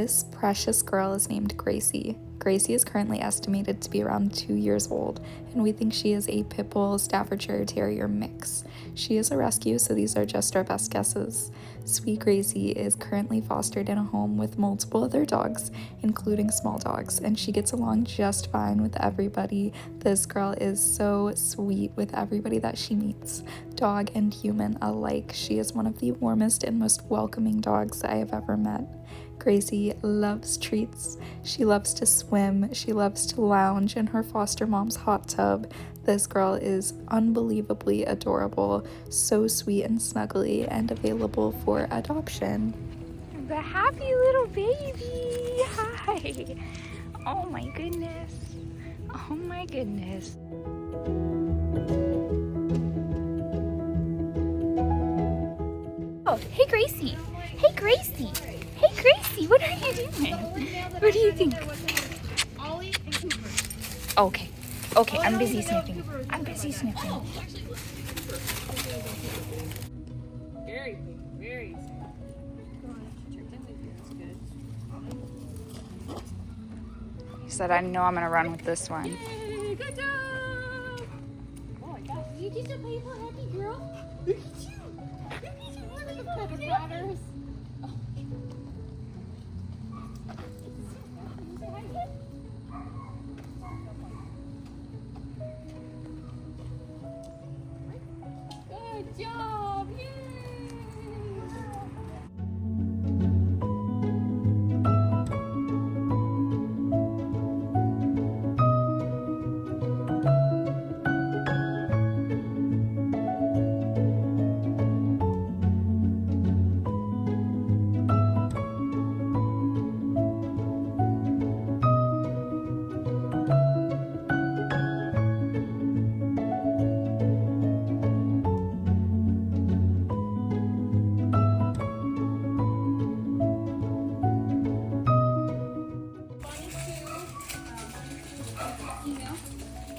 This precious girl is named Gracie. Gracie is currently estimated to be around 2 years old, and we think she is a pit bull Staffordshire Terrier mix. She is a rescue, so these are just our best guesses. Sweet Gracie is currently fostered in a home with multiple other dogs, including small dogs, and she gets along just fine with everybody. This girl is so sweet with everybody that she meets, dog and human alike. She is one of the warmest and most welcoming dogs I have ever met. Gracie loves treats. She loves to swim. She loves to lounge in her foster mom's hot tub. This girl is unbelievably adorable, so sweet and snuggly, and available for adoption. The happy little baby. Hi. Oh my goodness. Oh my goodness. Oh, hey Gracie. Hey Gracie. Hey Gracie, what are you doing? What do you think? Okay. Okay, I'm busy sniffing. I'm busy sniffing. Very He said, I know I'm gonna run with this one. Yay, good job! Oh my gosh, you just a playful happy girl? Look at you! Look at you! Look at the feather daughters! Good job! Yay!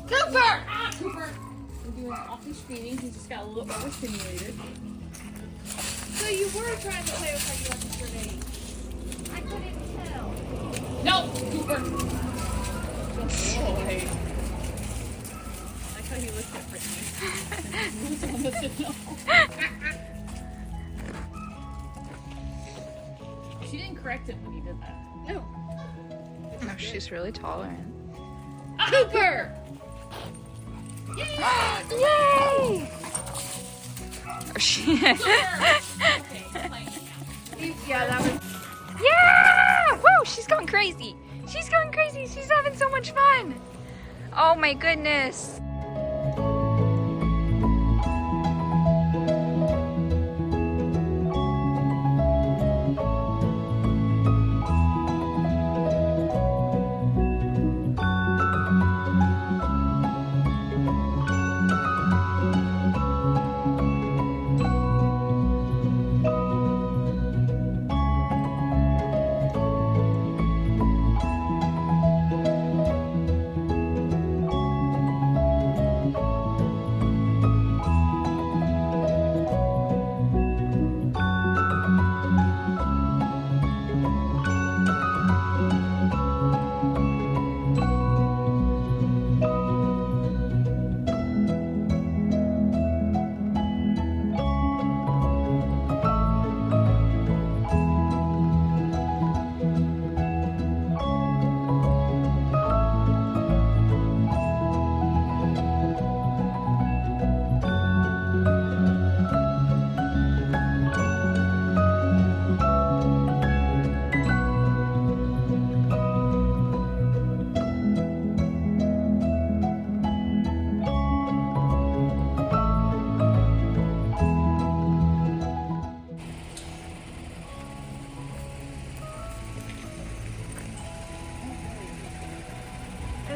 Cooper! Ah, Cooper! We're doing off-leash feeding. He just got a little overstimulated. So you were trying to play with how you left his grenade. I couldn't tell. No, Cooper! Oh, hey. I like how he looked at Brittany. She didn't correct him when he did that. No. No, she's really tolerant. Cooper! Yay! Yeah, that was. Yeah! Woo! She's going crazy. She's going crazy. She's having so much fun. Oh my goodness.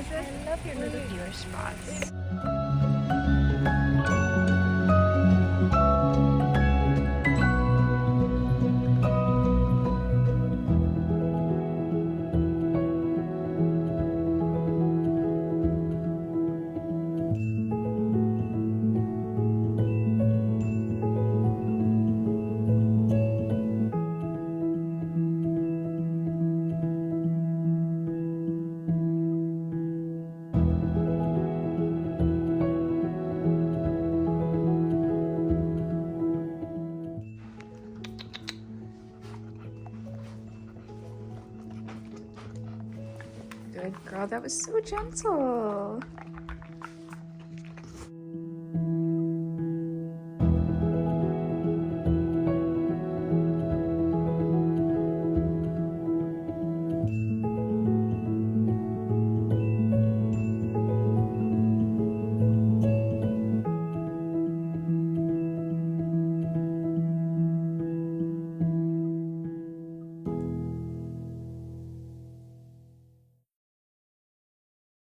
I love your little viewer spots. girl. That was so gentle.